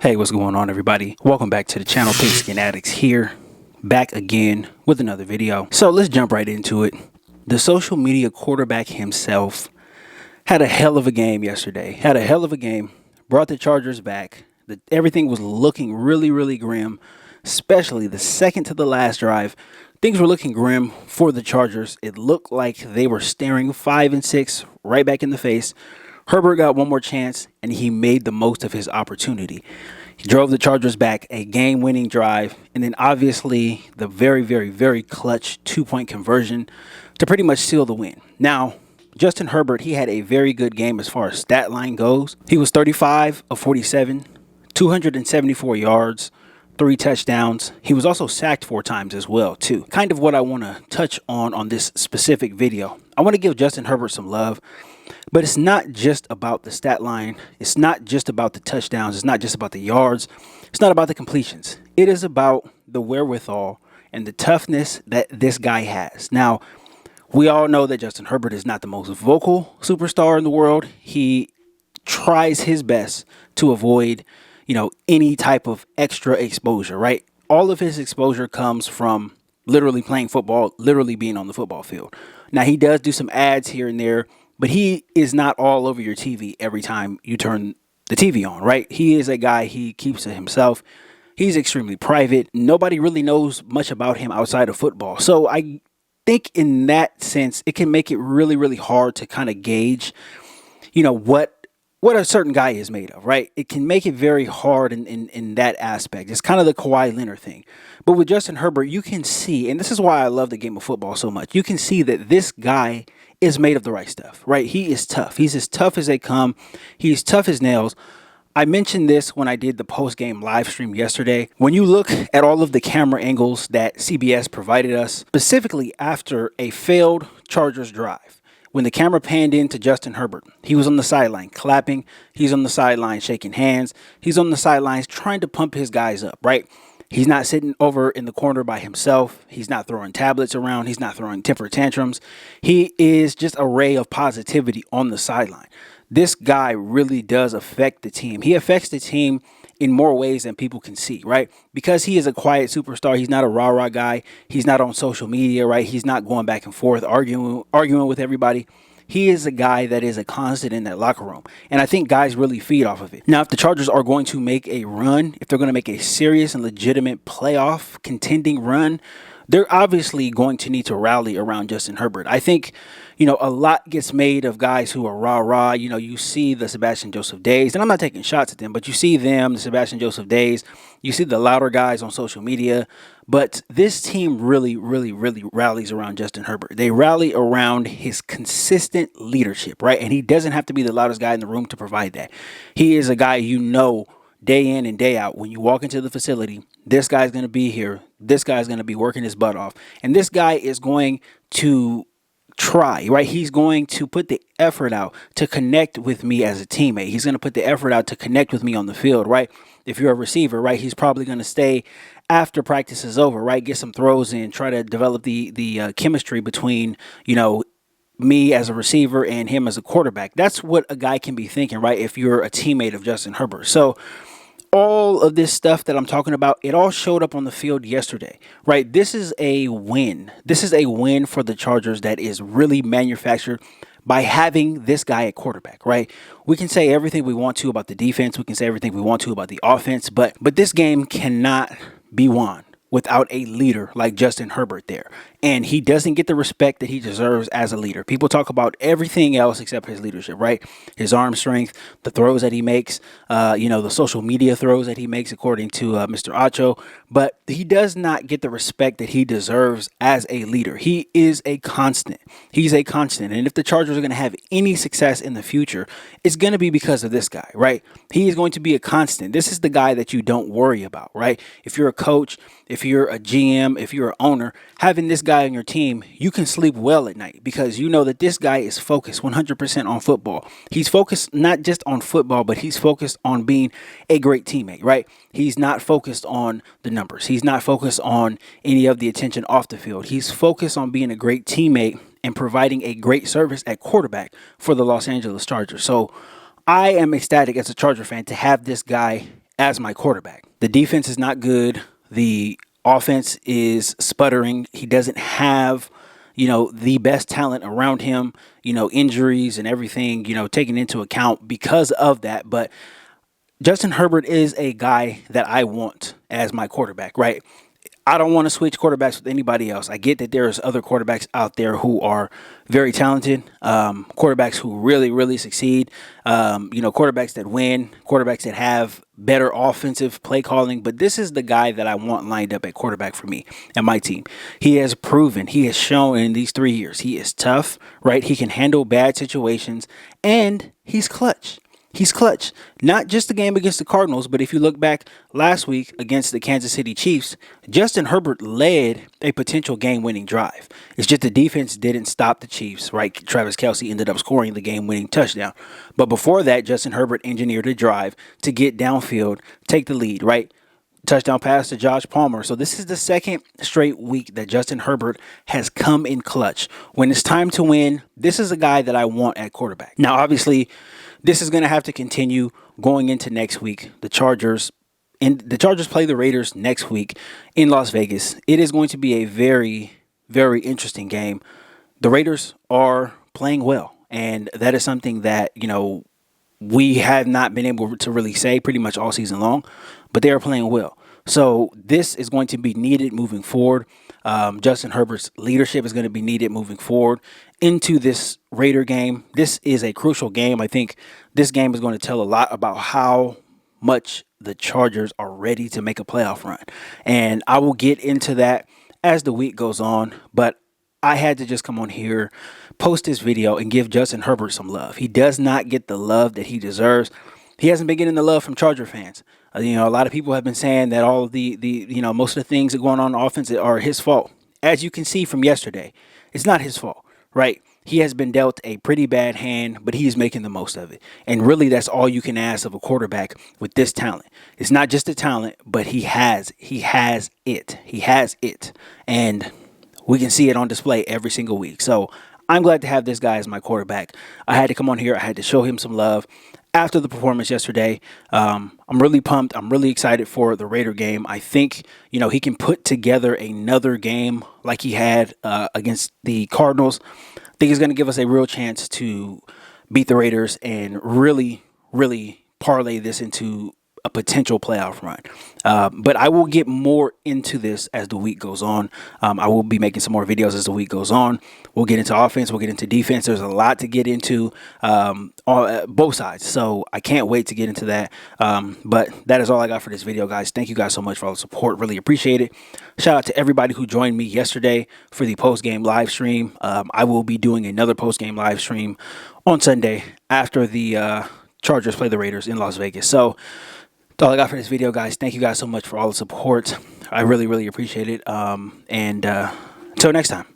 Hey, what's going on, everybody? Welcome back to the channel. Pigskin Addicts here, back again with another video. So let's jump right into it. The social media quarterback himself had a hell of a game yesterday. Had a hell of a game. Brought the Chargers back. Everything was looking really grim, especially the second to the last drive. Things were looking grim for the Chargers. It looked like they were staring 5-6 right back in the face. Herbert got one more chance, and he made the most of his opportunity. He drove the Chargers back a game-winning drive, and then obviously the very clutch two-point conversion to pretty much seal the win. Now, Justin Herbert, he had a very good game as far as stat line goes. He was 35 of 47, 274 yards, 3 touchdowns. He was also sacked 4 times as well, too. Kind of what I want to touch on this specific video. I want to give Justin Herbert some love. But it's not just about the stat line. It's not just about the touchdowns. It's not just about the yards. It's not about the completions. It is about the wherewithal and the toughness that this guy has. Now, we all know that Justin Herbert is not the most vocal superstar in the world. He tries his best to avoid, any type of extra exposure, right? All of his exposure comes from literally playing football, literally being on the football field. Now, he does do some ads here and there, but he is not all over your TV every time you turn the TV on, right? He is a guy, he keeps to himself. He's extremely private. Nobody really knows much about him outside of football. So I think in that sense, it can make it really hard to kind of gauge, what a certain guy is made of, right? It can make it very hard in that aspect. It's kind of the Kawhi Leonard thing. But with Justin Herbert, you can see, and this is why I love the game of football so much, you can see that this guy is made of the right stuff, right? He is tough. He's as tough as they come. He's tough as nails. I mentioned this when I did the post-game live stream yesterday. When you look at all of the camera angles that CBS provided us, specifically after a failed Chargers drive, when the camera panned into Justin Herbert, he was on the sideline clapping. He's on the sideline shaking hands. He's on the sidelines trying to pump his guys up, right? He's not sitting over in the corner by himself. He's not throwing tablets around. He's not throwing temper tantrums. He is just a ray of positivity on the sideline. This guy really does affect the team. He affects the team in more ways than people can see, right? Because he is a quiet superstar. He's not a rah-rah guy. He's not on social media, right? He's not going back and forth, arguing with everybody. He is a guy that is a constant in that locker room. And I think guys really feed off of it. Now, if the Chargers are going to make a run, if they're going to make a serious and legitimate playoff contending run, they're obviously going to need to rally around Justin Herbert. I think, a lot gets made of guys who are rah-rah. You see the Sebastian Joseph Days, and I'm not taking shots at them, but you see them, the Sebastian Joseph Days. You see the louder guys on social media. But this team really rallies around Justin Herbert. They rally around his consistent leadership, right? And he doesn't have to be the loudest guy in the room to provide that. He is a guy day in and day out. When you walk into the facility, this guy's going to be here. This guy's going to be working his butt off. And this guy is going to try, right? He's going to put the effort out to connect with me as a teammate. He's going to put the effort out to connect with me on the field, right? If you're a receiver, right, he's probably going to stay after practice is over, right? Get some throws in, try to develop the chemistry between, me as a receiver and him as a quarterback. That's what a guy can be thinking, right? If you're a teammate of Justin Herbert. So all of this stuff that I'm talking about, it all showed up on the field yesterday, right? This is a win. This is a win for the Chargers that is really manufactured by having this guy at quarterback, right? We can say everything we want to about the defense. We can say everything we want to about the offense, but this game cannot be won without a leader like Justin Herbert there. And he doesn't get the respect that he deserves as a leader. People talk about everything else except his leadership, right? His arm strength, the throws that he makes, the social media throws that he makes, according to Mr. Acho. But he does not get the respect that he deserves as a leader. He is a constant. He's a constant. And if the Chargers are going to have any success in the future, it's going to be because of this guy, right? He is going to be a constant. This is the guy that you don't worry about, right? If you're a coach, if you're a GM, if you're an owner, having this guy on your team, you can sleep well at night because you know that this guy is focused 100% on football. He's focused not just on football, but he's focused on being a great teammate, right? He's not focused on the numbers. He's not focused on any of the attention off the field. He's focused on being a great teammate and providing a great service at quarterback for the Los Angeles Chargers. So I am ecstatic as a Charger fan to have this guy as my quarterback. The defense is not good. The offense is sputtering. He doesn't have, the best talent around him, injuries and everything, taken into account because of that. But Justin Herbert is a guy that I want as my quarterback, right? I don't want to switch quarterbacks with anybody else. I get that there's other quarterbacks out there who are very talented, quarterbacks who really, really succeed, quarterbacks that win, quarterbacks that have better offensive play calling. But this is the guy that I want lined up at quarterback for me and my team. He has proven, he has shown in these 3 years, he is tough, right? He can handle bad situations, and he's clutch. He's clutch. Not just the game against the Cardinals, but if you look back last week against the Kansas City Chiefs, Justin Herbert led a potential game-winning drive. It's just the defense didn't stop the Chiefs, right? Travis Kelce ended up scoring the game-winning touchdown. But before that, Justin Herbert engineered a drive to get downfield, take the lead, right? Touchdown pass to Josh Palmer. So this is the second straight week that Justin Herbert has come in clutch. When it's time to win, this is a guy that I want at quarterback. Now, obviously, this is going to have to continue going into next week. The Chargers play the Raiders next week in Las Vegas. It is going to be a very, very interesting game. The Raiders are playing well, and that is something that, we have not been able to really say pretty much all season long, but they are playing well. So this is going to be needed moving forward. Justin Herbert's leadership is going to be needed moving forward into this Raider game. This is a crucial game. I think this game is going to tell a lot about how much the Chargers are ready to make a playoff run. And I will get into that as the week goes on, but I had to just come on here, post this video, and give Justin Herbert some love. He does not get the love that he deserves. He hasn't been getting the love from Charger fans. A lot of people have been saying that all of the most of the things that are going on in offense are his fault. As you can see from yesterday, it's not his fault, right? He has been dealt a pretty bad hand, but he's making the most of it. And really, that's all you can ask of a quarterback with this talent. It's not just the talent, but he has it. He has it. And we can see it on display every single week. So I'm glad to have this guy as my quarterback. I had to come on here. I had to show him some love after the performance yesterday. I'm really pumped. I'm really excited for the Raider game. I think, he can put together another game like he had against the Cardinals. I think he's going to give us a real chance to beat the Raiders and really, really parlay this into a potential playoff run. But I will get more into this as the week goes on. I will be making some more videos as the week goes on. We'll get into offense. We'll get into defense. There's a lot to get into on both sides. So I can't wait to get into that. But that is all I got for this video, guys. Thank you guys so much for all the support. Really appreciate it. Shout out to everybody who joined me yesterday for the post-game live stream. I will be doing another post-game live stream on Sunday after the Chargers play the Raiders in Las Vegas. So that's all I got for this video, guys. Thank you guys so much for all the support. I really, really appreciate it. And until next time.